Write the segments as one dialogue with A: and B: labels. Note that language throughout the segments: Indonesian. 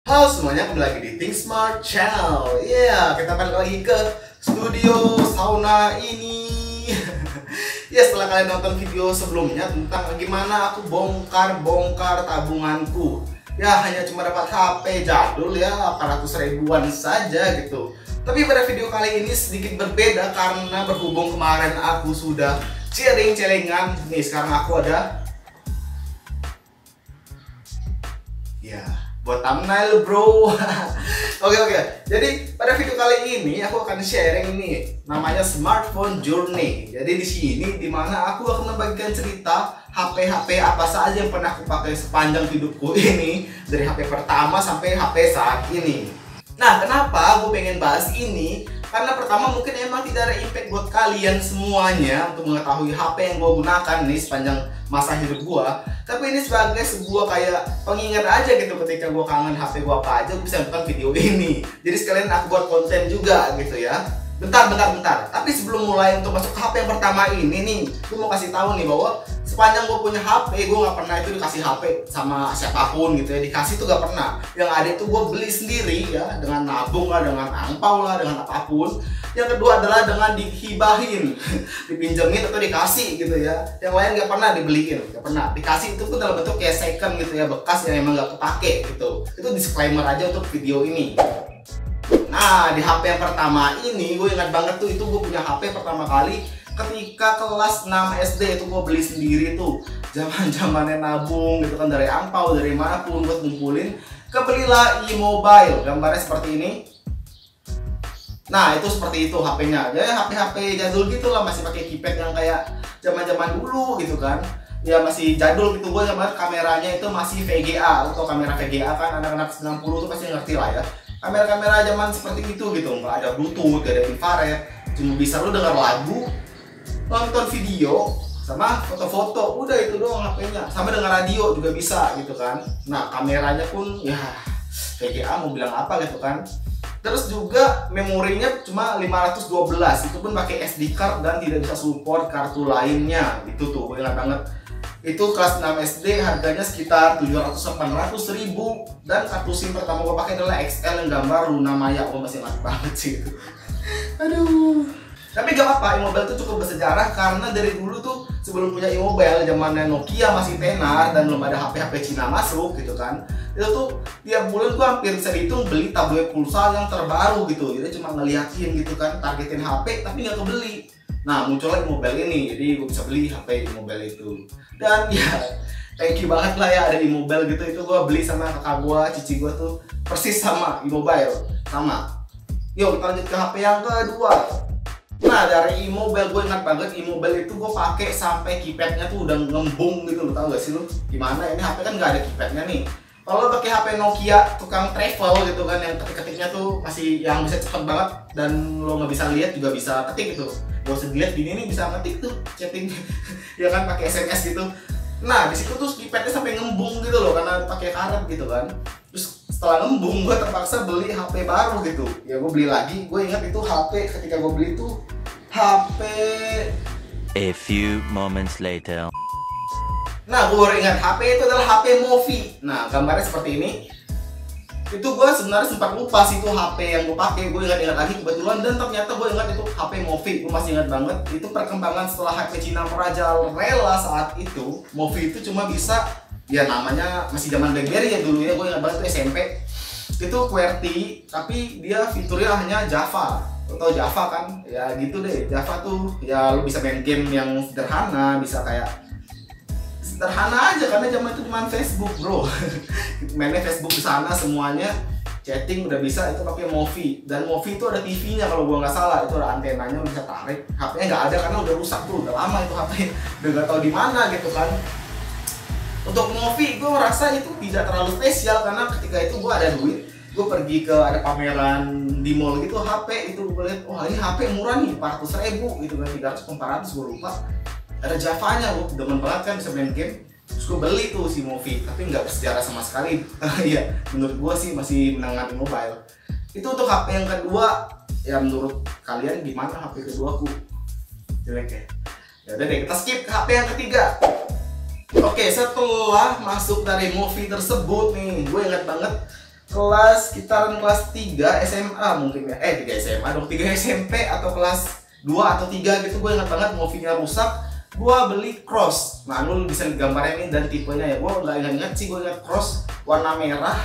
A: Halo semuanya, kembali lagi di Think Smart Channel. Kita balik lagi ke studio sauna ini. Setelah kalian nonton video sebelumnya tentang gimana aku bongkar tabunganku. Hanya cuma dapat HP jadul 400 ribuan saja gitu. Tapi pada video kali ini sedikit berbeda karena berhubung kemarin aku sudah celengan. Nih sekarang aku ada buat thumbnail bro. Oke. Jadi pada video kali ini aku akan sharing ini namanya smartphone journey. Jadi di sini dimana aku akan membagikan cerita HP apa saja yang pernah aku pakai sepanjang hidupku ini, dari HP pertama sampai HP saat ini. Nah, kenapa aku pengen bahas ini? Karena pertama mungkin emang tidak ada impact buat kalian semuanya untuk mengetahui HP yang gue gunakan nih sepanjang masa hidup gue. Tapi ini sebagai sebuah kayak pengingat aja gitu, ketika gue kangen HP gue apa aja, gue bisa nonton video ini. Jadi sekalian aku buat konten juga gitu ya. Bentar. Tapi sebelum mulai untuk masuk ke HP yang pertama ini nih, gue mau kasih tahu nih bahwa sepanjang gue punya HP, gue gak pernah itu dikasih HP sama siapapun gitu ya. Dikasih tuh gak pernah. Yang ada itu gue beli sendiri ya, dengan nabung lah, dengan angpau lah, dengan apapun. Yang kedua adalah dengan dihibahin, dipinjemin atau dikasih gitu ya. Yang lain gak pernah dibeliin, gak pernah. Dikasih itu pun dalam bentuk kayak second gitu ya, bekas yang emang gak kepake gitu. Itu disclaimer aja untuk video ini. Nah, di HP yang pertama ini gue ingat banget tuh, itu gue punya HP pertama kali ketika kelas 6 SD. Itu gue beli sendiri tuh, zaman-zamannya nabung gitu kan, dari angpau, dari manapun buat ngumpulin. Kebelilah e-mobile, gambarnya seperti ini. Nah, itu seperti itu HP-nya. Jadi HP jadul gitu lah, masih pakai keypad yang kayak zaman-zaman dulu gitu kan. Ya masih jadul gitu. Gue zaman kameranya itu masih VGA. Atau kamera VGA kan anak-anak 90 tuh pasti ngerti lah ya. Kamera-kamera zaman seperti itu gitu, nggak ada bluetooth, nggak ada infrared, cuma bisa lu denger lagu, nonton video, sama foto-foto, udah itu doang HP-nya. Sama dengan radio juga bisa gitu kan. Nah, kameranya pun ya VGA mau bilang apa gitu kan. Terus juga memorinya cuma 512, itu pun pakai SD card dan tidak bisa support kartu lainnya. Itu tuh gue ingat banget. Itu kelas 6 SD, harganya sekitar 700-800 ribu. Dan kartu SIM pertama gue pakai adalah XL yang gambar Luna Maya. Gue masih ingat banget sih itu. Aduh. Tapi gak apa-apa, e-mobile itu cukup bersejarah karena dari dulu tuh sebelum punya e-mobile, zamannya Nokia masih tenar dan belum ada HP-HP Cina masuk gitu kan. Itu tuh tiap bulan gue hampir bisa dihitung beli tablet pulsa yang terbaru gitu. Jadi cuma ngeliatin gitu kan, targetin HP tapi gak kebeli. Nah, muncullah e-mobile ini, jadi gue bisa beli HP e-mobile itu. Dan ya, thank you banget lah ya ada e-mobile gitu. Itu gue beli sama kakak gue, cici gue tuh persis sama e-mobile, sama. Yuk kita lanjut ke HP yang kedua. Nah, dari e-mobile gue ingat banget, e-mobile itu gue pakai sampai keypadnya tuh udah ngembung gitu, lo tau gak sih lo? Gimana ini HP kan gak ada keypadnya nih. Kalau pakai HP Nokia tukang travel gitu kan, yang ketik-ketiknya tuh masih yang bisa cepet banget dan lo nggak bisa lihat juga bisa ketik gitu. Gak usah dilihat, gini nih bisa ngetik tuh, chatting ya kan, pakai SMS gitu. Nah, di situ tuh keypadnya sampai ngembung gitu loh karena pakai karet gitu kan. Terus setelah ngembung gue terpaksa beli HP baru gitu. Ya gue beli lagi, gue ingat itu HP ketika gue beli itu HP.
B: A few moments later.
A: Nah, gue baru ingat HP itu adalah HP Movi. Nah, gambarnya seperti ini. Itu gue sebenarnya sempat lupa sih itu HP yang gue pakai. Gue ingat lagi kebetulan, dan ternyata gue ingat itu HP Movi. Gue masih ingat banget. Itu perkembangan setelah HP Cina merajalela saat itu. Movi itu cuma bisa, ya namanya masih zaman BlackBerry ya dulu ya. Gue ingat banget itu SMP. Itu QWERTY, tapi dia fiturnya hanya Java. Atau Java kan? Ya gitu deh. Java tuh ya lu bisa main game yang sederhana, bisa kayak sederhana aja karena zaman itu cuma Facebook bro. Mainnya Facebook di sana semuanya, chatting udah bisa. Itu pakai Movi, dan Movi itu ada TV-nya kalau gua nggak salah. Itu ada antenanya, bisa tarik. HP-nya nggak ada karena udah rusak tuh, udah lama itu HP, udah nggak tahu di mana gitu kan. Untuk Movi gue merasa itu tidak terlalu spesial karena ketika itu gue ada duit, gue pergi ke ada pameran di mall gitu HP, itu gue lihat, wah ini HP murah nih, 400 ribu gitu kan, 300 400 gue lupa. Ada Java-nya, gue demen banget kan bisa main game. Terus gue beli tuh si Movi, tapi nggak bersejarah sama sekali. Iya, menurut gue sih masih menangani mobile. Itu untuk HP yang kedua. Ya menurut kalian gimana HP kedua aku? Jelek ya? Ya udah deh, kita skip ke HP yang ketiga. Oke, setelah masuk dari Movi tersebut nih, gue ingat banget kelas 3 SMA mungkin ya. 3 SMA dong, 3 SMP atau kelas 2 atau 3 gitu. Gue ingat banget Movinya rusak. Gue beli Cross. Nah, lu bisa gambarnya ini dan tipenya ya. Gue nggak ingat sih, gue ingat Cross warna merah.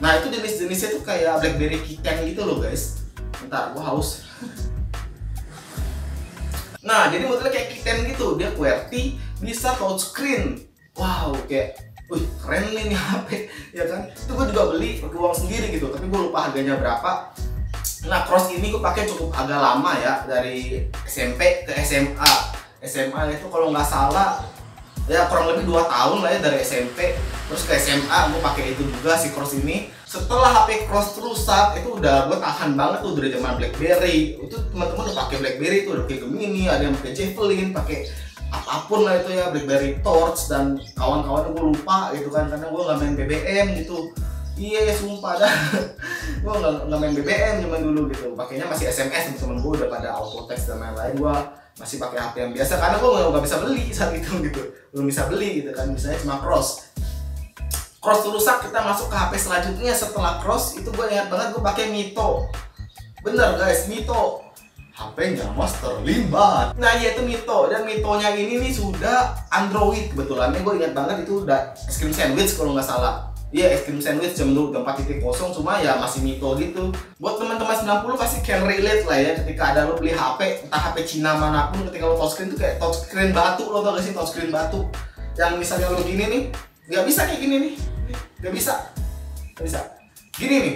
A: Nah, itu jenis-jenisnya tuh kayak BlackBerry Kitten gitu loh guys. Bentar, gue haus. Nah, jadi modelnya kayak Kitten gitu. Dia QWERTY, bisa touchscreen. Wow, kayak wih, keren nih HP, ya kan? Itu gue juga beli pakai uang sendiri gitu, tapi gue lupa harganya berapa. Nah, Cross ini gue pakai cukup agak lama ya, dari SMP ke SMA. SMA itu kalau nggak salah ya kurang lebih 2 tahun lah ya, dari SMP terus ke SMA gue pakai itu juga si Cross ini. Setelah HP Cross rusak itu udah gue tahan banget tuh dari zaman BlackBerry. Itu teman-teman udah pakai BlackBerry tuh, udah pakai Gemini, ada yang pakai Javelin, pakai apapun lah itu ya, BlackBerry Torch dan kawan-kawan. Gue lupa gitu kan, karena gue nggak main BBM gitu. Iya, sumpah dah. Gue nggak main BBM zaman dulu gitu. Pakainya masih SMS, teman-teman gue udah pada auto text dan lain-lain. Gue masih pakai HP yang biasa karena gue nggak bisa beli saat itu gitu. Belum bisa beli gitu kan. Misalnya cuma Cross. Cross rusak, kita masuk ke HP selanjutnya. Setelah Cross itu gue ingat banget gue pakai Mito. Bener guys, Mito. HP-nya Master Limbat. Nah, iya itu Mito, dan Mitonya ini nih sudah Android kebetulan. Gue ingat banget itu udah es krim sandwich kalau nggak salah. Iya, es krim sandwich jam dulu udah 4.0, cuma ya masih Mito gitu. Buat teman-teman 90 pasti can relate lah ya, ketika ada lo beli HP, entah HP Cina manapun, ketika lo touchscreen tuh kayak touchscreen batu. Lo tau gak sih touchscreen batu? Yang misalnya lo gini nih, nggak bisa kayak gini nih, nggak bisa, gini nih,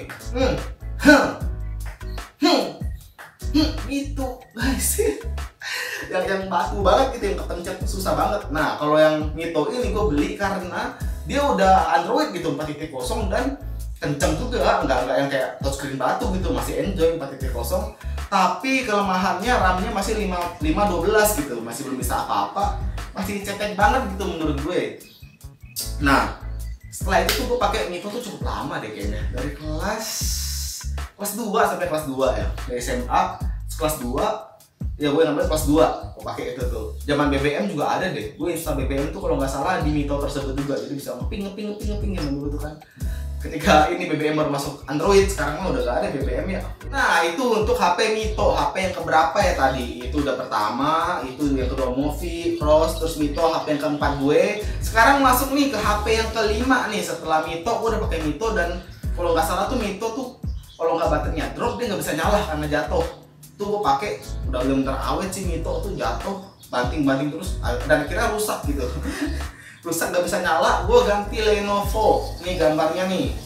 A: gitu guys. yang batu banget gitu, yang kepencet susah banget. Nah, kalau yang Mito ini gue beli karena dia udah Android gitu 4.0 dan kenceng juga, nggak yang kayak touchscreen batu gitu, masih enjoy 4.0. Tapi kelemahannya RAM-nya masih 512 gitu, masih belum bisa apa-apa, masih cetek banget gitu menurut gue. Nah, setelah itu tuh gue pakai Mito tuh cukup lama deh kayaknya, dari kelas 2 sampai kelas 2 ya, dari SMA kelas 2 ya, gue ngambil kelas 2 gue pakai itu tuh. Zaman BBM juga ada deh, gue install BBM tuh kalau nggak salah di Mito tersebut juga, jadi bisa ngeping yang dulu tuh kan. Ketika ini BBM baru masuk Android, sekarang mah udah gak ada BBM ya. Nah, itu untuk HP Mito. HP yang keberapa ya tadi? Itu udah pertama, itu yang kedua Movi, Cross, terus Mito HP yang keempat gue. Sekarang masuk nih ke HP yang kelima nih. Setelah Mito, gue udah pakai Mito, dan kalau nggak salah tuh Mito tuh kalau nggak baterainya drop dia nggak bisa nyala karena jatuh. Tuh gue pakai udah bener-bener awet sih, Mito tuh jatuh banting terus dan akhirnya rusak gitu. Rusak nggak bisa nyala, gue ganti Lenovo. Nih gambarnya nih,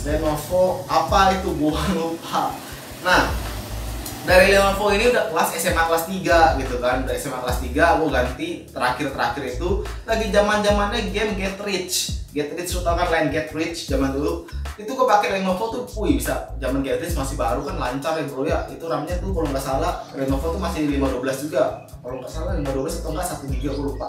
A: Lenovo apa itu gue lupa. Nah, dari Lenovo ini udah kelas SMA kelas 3 gitu kan. Dari SMA kelas 3 gue ganti, terakhir itu lagi zamannya game Get Rich. Lu tau kan, line Get Rich zaman dulu. Itu gue pakai Lenovo tuh, bisa zaman Get Rich masih baru kan, lancar ya bro ya. Itu RAM-nya tuh kalau nggak salah Lenovo tuh masih 512 juga. Kalau nggak salah 512 atau enggak 1 GB, gue lupa.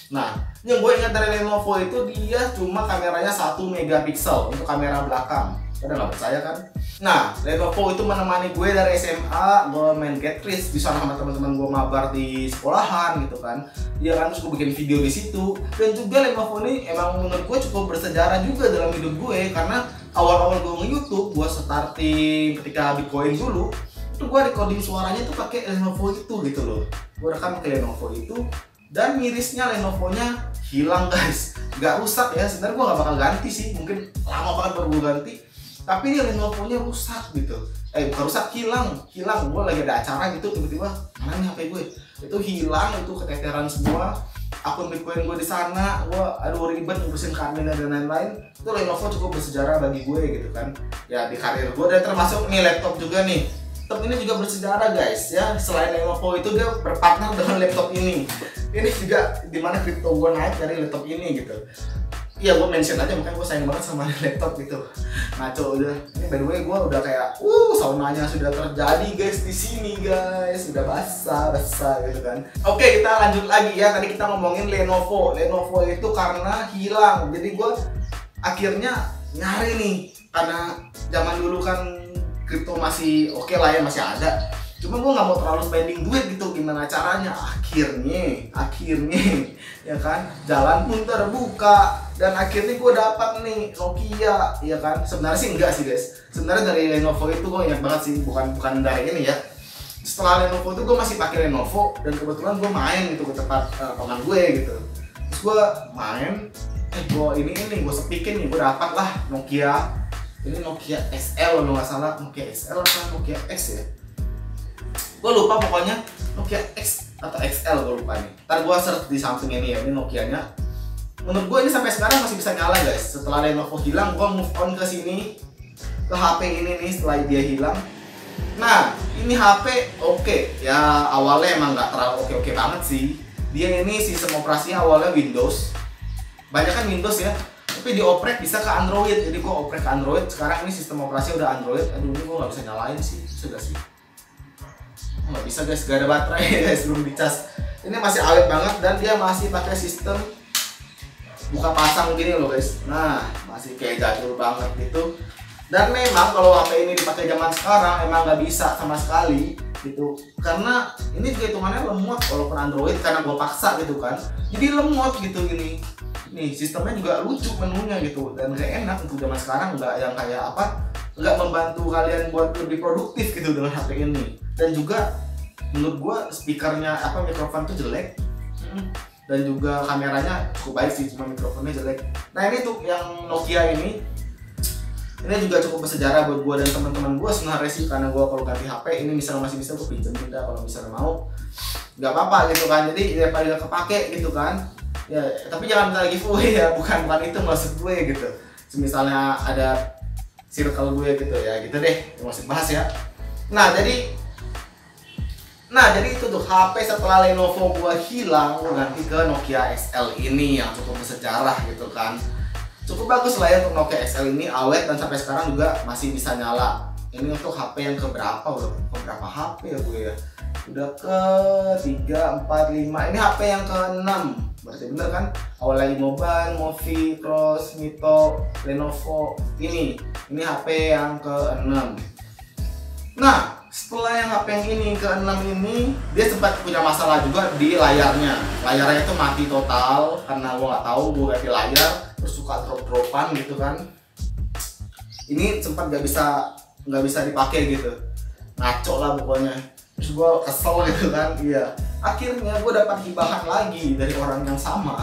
A: Nah, yang gue ingat dari Lenovo itu dia cuma kameranya 1 megapiksel untuk kamera belakang. Kalian nggak percaya kan? Nah, Lenovo itu menemani gue dari SMA. Gue main Get Rich di sana sama teman-teman gue mabar di sekolahan gitu kan. Dia kan, terus gue bikin video di situ. Dan juga Lenovo ini emang menurut gue cukup bersejarah juga dalam hidup gue, karena awal-awal gue nge-YouTube, gue starting ketika Bitcoin dulu, itu gue recording suaranya tuh pakai Lenovo itu gitu loh. Gue rekam pakai Lenovo itu, dan mirisnya Lenovonya hilang guys. Gak rusak ya, sebenarnya gue gak bakal ganti sih, mungkin lama banget baru gue ganti. Tapi ini Lenovonya rusak gitu. Bukan rusak, hilang. Gue lagi ada acara gitu, tiba-tiba mana nih HP gue? Itu hilang, itu keteteran semua. Akun Bitcoin gue di sana, gue aduh ribet ngurusin kabelnya dan lain-lain. Itu Lenovo cukup bersejarah bagi gue gitu kan. Ya di karir gue, dan termasuk nih laptop juga nih. Laptop ini juga bersejarah guys ya. Selain Lenovo itu dia berpartner dengan laptop ini. Ini juga dimana kripto gue naik dari laptop ini gitu. Iya, gue mention aja, makanya gue sayang banget sama laptop gitu. Ngaco udah. Ini by the way gue udah kayak saunanya sudah terjadi guys di sini guys. Udah basah gitu kan. Oke, kita lanjut lagi ya. Tadi kita ngomongin Lenovo. Lenovo itu karena hilang. Jadi gue akhirnya nyari nih, karena zaman dulu kan kripto masih oke lah ya, masih ada. Cuma gue nggak mau terlalu spending duit gitu, gimana caranya? Akhirnya ya kan, jalan pun terbuka dan akhirnya gue dapat nih Nokia, ya kan. Sebenarnya sih enggak sih guys, sebenarnya dari Lenovo itu gue ingat banget sih, bukan dari ini ya. Setelah Lenovo itu gue masih pakai Lenovo dan kebetulan gue main gitu ke tempat teman gue gitu. Terus gue main, gue sepikin nih, gue dapat lah Nokia. Ini Nokia XL kalau nggak salah, Nokia XL atau Nokia X ya. Gue lupa pokoknya Nokia X atau XL, gue lupa nih. Ntar gue search di samping ini ya, ini Nokianya. Menurut gue ini sampai sekarang masih bisa nyala guys. Setelah Lenovo hilang, gue move on ke sini, ke HP ini nih setelah dia hilang. Nah, ini HP oke. Ya awalnya emang nggak terlalu oke banget sih. Dia ini sistem operasinya awalnya Windows. Banyak kan Windows ya, tapi dioprek bisa ke Android. Jadi gue oprek ke Android. Sekarang ini sistem operasinya udah Android. Aduh, ini gue nggak bisa nyalain sih. Sudah sih. Nggak bisa guys, gak ada baterai guys, belum dicas. Ini masih awet banget dan dia masih pakai sistem buka pasang gini loh guys. Nah, masih kayak jadul banget gitu. Dan memang kalau HP ini dipakai zaman sekarang emang nggak bisa sama sekali gitu, karena ini juga hitungannya lemot walaupun Android, karena gue paksa gitu kan, jadi lemot gitu ini. Nih sistemnya juga lucu menunya gitu dan kayak enak untuk zaman sekarang, nggak yang kayak apa, nggak membantu kalian buat lebih produktif gitu dengan HP ini. Dan juga menurut gue speakernya mikrofon tuh jelek, dan juga kameranya cukup baik sih, cuma mikrofonnya jelek. Nah ini tuh yang Nokia ini juga cukup bersejarah buat gue dan teman-teman gue sebenarnya sih, karena gue kalau ganti HP ini misalnya masih bisa gue pinjemin dah kalau misalnya mau, nggak apa-apa gitu kan. Jadi daripada nggak kepake gitu kan ya, tapi jangan minta giveaway ya, bukan itu maksud gue gitu. Misalnya ada circle gue gitu ya, gitu deh masih bahas ya. Nah jadi itu tuh HP setelah Lenovo gua hilang, gua ganti ke Nokia XL ini yang cukup bersejarah gitu kan. Cukup bagus lah ya untuk Nokia XL ini, awet dan sampai sekarang juga masih bisa nyala. Ini untuk HP yang keberapa, udah keberapa HP ya gue ya? Udah ke 3, 4, 5. Ini HP yang ke-6. Berarti bener kan? Awal lagi Mobile, Movi, Cross, Mito, Lenovo. Ini HP yang ke-6. Nah, setelah yang HP yang ini ke-6 ini, dia sempat punya masalah juga di layarnya. Layarnya itu mati total karena gue nggak tahu, gue ganti layar terus suka drop-dropan gitu kan. Ini sempat nggak bisa dipakai gitu, ngaco lah pokoknya. Terus gue kesel gitu kan. Iya, akhirnya gue dapat hibahan lagi dari orang yang sama.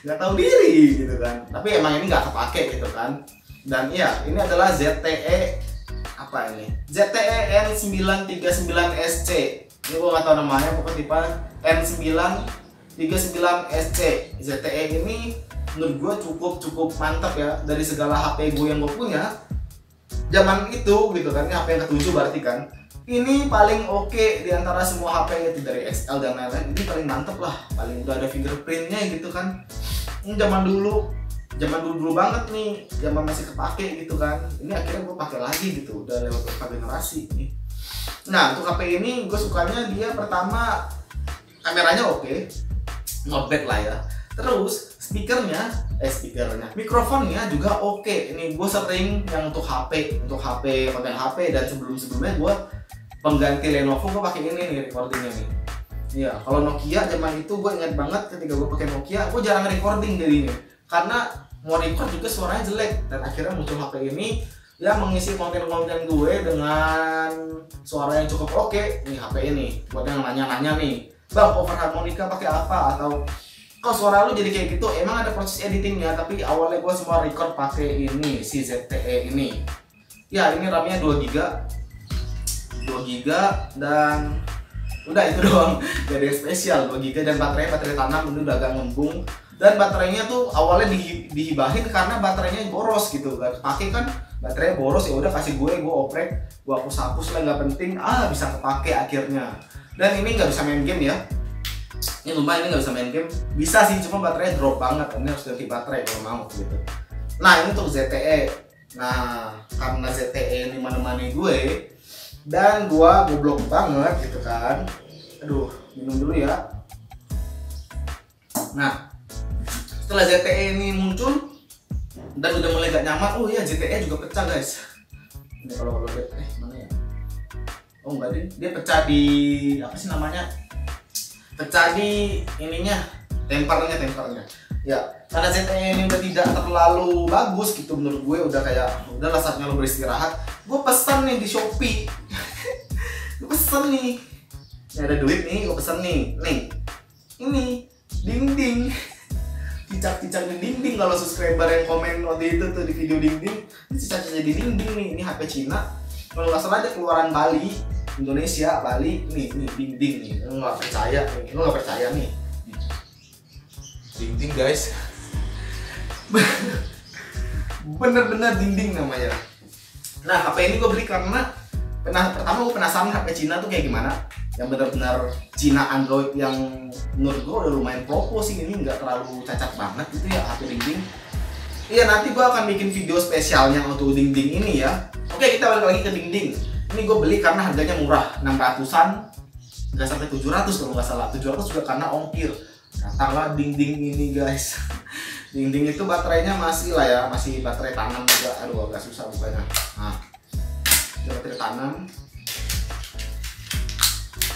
A: Nggak tahu diri gitu kan, tapi emang ini nggak kepake gitu kan. Dan iya, ini adalah ZTE ZTE N939SC. Ini gue gak tau namanya, pokoknya tipe N939SC. ZTE ini menurut gue cukup mantap ya, dari segala HP gue yang gue punya zaman itu gitu kan. Ini HP yang ke-7 berarti kan. Ini paling oke di antara semua HP itu, dari XL dan lain-lain. Ini paling mantep lah, paling udah ada fingerprintnya gitu kan. Ini zaman dulu banget nih, zaman masih kepake gitu kan. Ini akhirnya gue pakai lagi gitu, udah lewat beberapa generasi nih. Nah untuk HP ini gue sukanya dia pertama kameranya oke, not bad lah ya. Terus speakernya mikrofonnya juga oke. Ini gue sering yang untuk konten HP, dan sebelumnya gue pengganti Lenovo gue pakai ini nih recordingnya nih. Iya, kalau Nokia zaman itu gue ingat banget ketika gue pakai Nokia, gue jarang recording dari ini karena mau record juga suaranya jelek. Dan akhirnya muncul HP ini yang mengisi konten-konten gue dengan suara yang cukup oke. Nih HP ini buat yang nanya-nanya nih, bang over harmonika pakai apa, atau kok suara lu jadi kayak gitu, emang ada proses editingnya. Tapi awalnya gue semua record pakai ini, si ZTE ini. Ya ini RAM-nya 2GB dan udah itu doang, gak ada yang spesial. 2GB dan baterai tanam, ini udah agak ngembung. Dan baterainya tuh awalnya dihibahin karena baterainya boros gitu, gak kepake kan, baterainya boros. Ya udah kasih gue oprek, gue hapus lah, nggak penting, bisa kepake akhirnya. Dan ini nggak bisa main game ya, ini lumayan, ini nggak bisa main game, bisa sih cuma baterainya drop banget, ini harus ganti baterai kalau mau gitu. Nah ini untuk ZTE. Nah karena ZTE ini menemani gue dan gue goblok banget gitu kan, aduh minum dulu ya. Nah setelah ZTE ini muncul dan udah mulai gak nyaman, oh iya ZTE juga pecah guys. Ini kalau lihat mana ya? Oh enggak deh, dia pecah di apa sih namanya? Pecah di ininya, tempernya. Ya, karena ZTE ini udah tidak terlalu bagus gitu menurut gue, udah kayak udahlah saatnya lo beristirahat. Gue pesan nih di Shopee. Gue pesen nih. Ya ada duit nih, gue pesen nih. Nih. Ini dinding. Cicak-cicak di dinding, kalau subscriber yang komen waktu itu tuh di video dinding, ini cicak-cicak di dinding nih. Ini HP Cina. Kalau nggak salah aja keluaran Bali, Indonesia, Bali. Nih dinding nih. Lo nggak percaya nih.
C: Dinding guys.
A: Bener-bener dinding namanya. Nah HP ini gue beli karena pertama gue penasaran HP Cina tuh kayak gimana, yang benar-benar Cina Android yang menurut gue udah lumayan propo sih, ini nggak terlalu cacat banget gitu ya HP dinding. Iya, nanti gue akan bikin video spesialnya untuk dinding ini ya. Oke, kita balik lagi ke dinding. Ini gue beli karena harganya murah, 600-an, nggak sampai 700 kalau nggak salah. 700 juga karena ongkir. Datanglah dinding ini guys. Dinding itu baterainya masih lah ya, masih baterai tanam juga. Aduh agak susah bukanya. Nah, baterai tanam.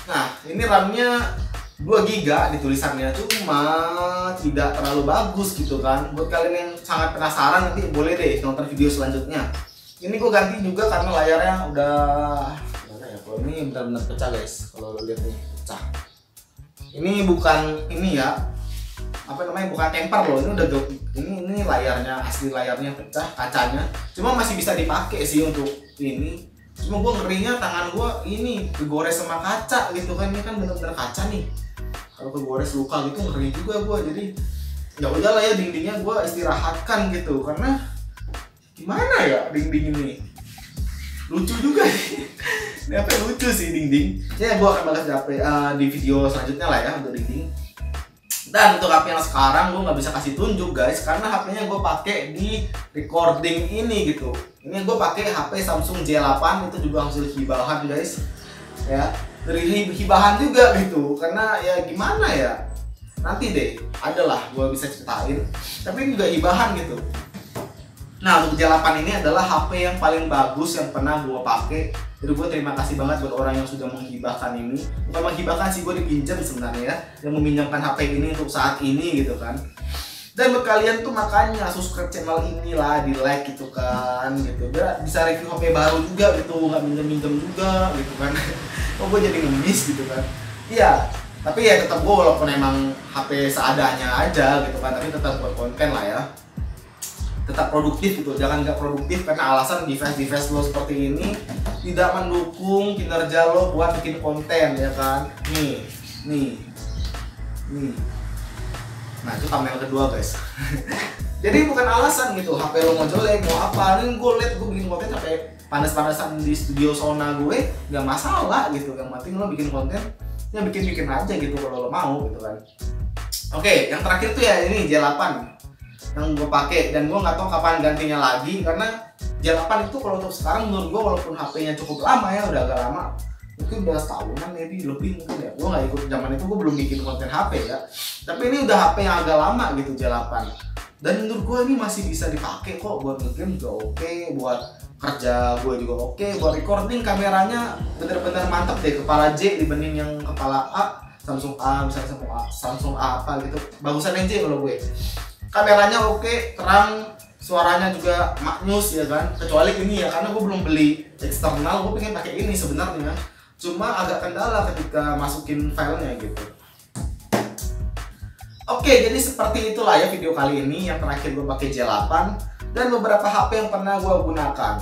A: Nah, ini RAM-nya 2 GB di tulisannya, cuma tidak terlalu bagus gitu kan. Buat kalian yang sangat penasaran, nanti boleh deh nonton video selanjutnya. Ini gue ganti juga karena layarnya udah gimana ya, kalau ini benar-benar pecah guys. Kalau lo lihat nih, pecah. Ini bukan ini ya, apa namanya, bukan temper loh, ini udah ini layarnya, asli layarnya pecah, kacanya cuma masih bisa dipakai sih untuk ini. Cuma gue ngerinya tangan gue ini kegores sama kaca gitu kan, ini kan bener-bener kaca nih, kalau kegores luka gitu ngeri juga gue. Jadi ya udahlah ya, dindingnya gue istirahatkan gitu, karena gimana ya, dinding ini lucu juga sih. Ini apa lucu sih dinding ya. Gue akan bahas di video selanjutnya lah ya untuk dinding. Dan untuk HP yang sekarang gue nggak bisa kasih tunjuk guys, karena HP-nya gue pakai di recording ini gitu. Ini gue pakai HP Samsung J8, itu juga hasil hibahan guys. Ya, dari hibahan juga gitu. Karena ya gimana ya, nanti deh adalah gue bisa ceritain. Tapi ini juga hibahan gitu. Nah, untuk J8 ini adalah HP yang paling bagus yang pernah gue pakai. Jadi gue terima kasih banget buat orang yang sudah menghibahkan ini. Bukan menghibahkan sih, gue dipinjam sebenarnya ya, yang meminjamkan HP ini untuk saat ini gitu kan. Dan buat kalian tuh makanya subscribe channel ini lah, di like gitu kan, gitu. Biar bisa review HP baru juga gitu, nggak minjem-minjem juga gitu kan. Oh, gue jadi ngemis gitu kan. Iya, tapi ya tetap gue walaupun emang HP seadanya aja gitu kan, tapi tetap buat konten lah ya. Tetap produktif gitu, jangan nggak produktif karena alasan device lo seperti ini tidak mendukung kinerja lo buat bikin konten ya kan. Nih. Nah, itu thumbnail kedua guys. Jadi bukan alasan gitu, HP lo mau jelek mau apa, ini gue liat gue bikin konten sampai panas-panasan di studio sauna gue, nggak masalah gitu. Yang penting lo bikin konten ya bikin aja gitu kalau lo mau gitu kan. Oke, yang terakhir tuh ya ini J8 yang gue pakai, dan gue nggak tahu kapan gantinya lagi, karena J8 itu kalau untuk sekarang menurut gue walaupun HP-nya cukup lama ya, udah agak lama, mungkin udah setahunan ya, lebih mungkin ya. Gue nggak ikut zaman itu, gue belum bikin konten HP ya, tapi ini udah HP yang agak lama gitu J8, dan menurut gue ini masih bisa dipakai kok buat ngegame juga oke, buat kerja gue juga oke, buat recording kameranya bener-bener mantep deh, kepala J dibanding yang kepala A, Samsung A misalnya, Samsung A apa gitu, bagusan yang J kalau gue. Kameranya oke, terang, suaranya juga maknyus ya kan. Kecuali ini ya, karena gue belum beli eksternal, gue pengen pakai ini sebenarnya. Cuma agak kendala ketika masukin filenya gitu. Oke, jadi seperti itulah ya video kali ini. Yang terakhir gue pakai J8 dan beberapa HP yang pernah gue gunakan.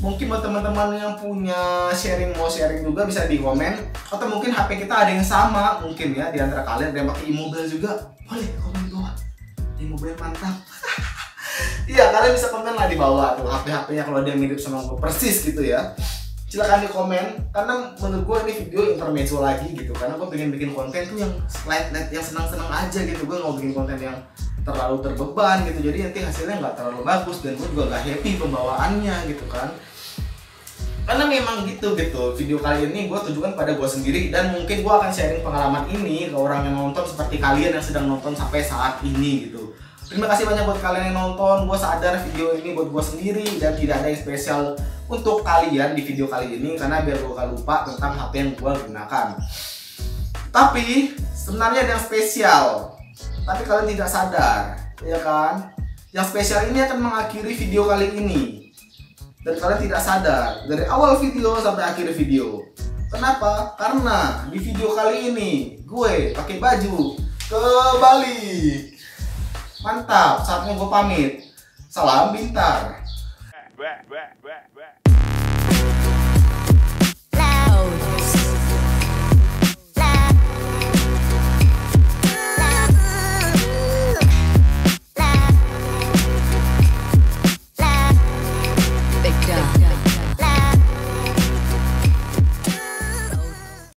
A: Mungkin buat teman-teman yang punya mau sharing juga bisa di komen. Atau mungkin HP kita ada yang sama mungkin ya, di antara kalian ada yang pakai iMobile juga. Boleh komen di bawah. IMobile mantap. Iya, kalian bisa komen lah di bawah tuh HP-HP-nya kalau dia mirip sama gue persis gitu ya. Silahkan di komen, karena menurut gue ini video intermezzo lagi gitu, karena gue pengen bikin konten tuh yang light yang senang-senang aja gitu. Gue nggak bikin konten yang terlalu terbeban gitu, jadi nanti hasilnya nggak terlalu bagus dan gue juga nggak happy pembawaannya gitu kan. Karena memang gitu video kali ini gue tujukan pada gue sendiri, dan mungkin gue akan sharing pengalaman ini ke orang yang nonton seperti kalian yang sedang nonton sampai saat ini gitu. Terima kasih banyak buat kalian yang nonton. Gue sadar video ini buat gue sendiri dan tidak ada yang spesial untuk kalian di video kali ini, karena biar gue gak lupa tentang HP yang gue gunakan. Tapi sebenarnya ada yang spesial, tapi kalian tidak sadar, ya kan? Yang spesial ini akan mengakhiri video kali ini, dan kalian tidak sadar dari awal video sampai akhir video. Kenapa? Karena di video kali ini gue pakai baju kebalik. Mantap, saatnya gue pamit. Salam Bintar.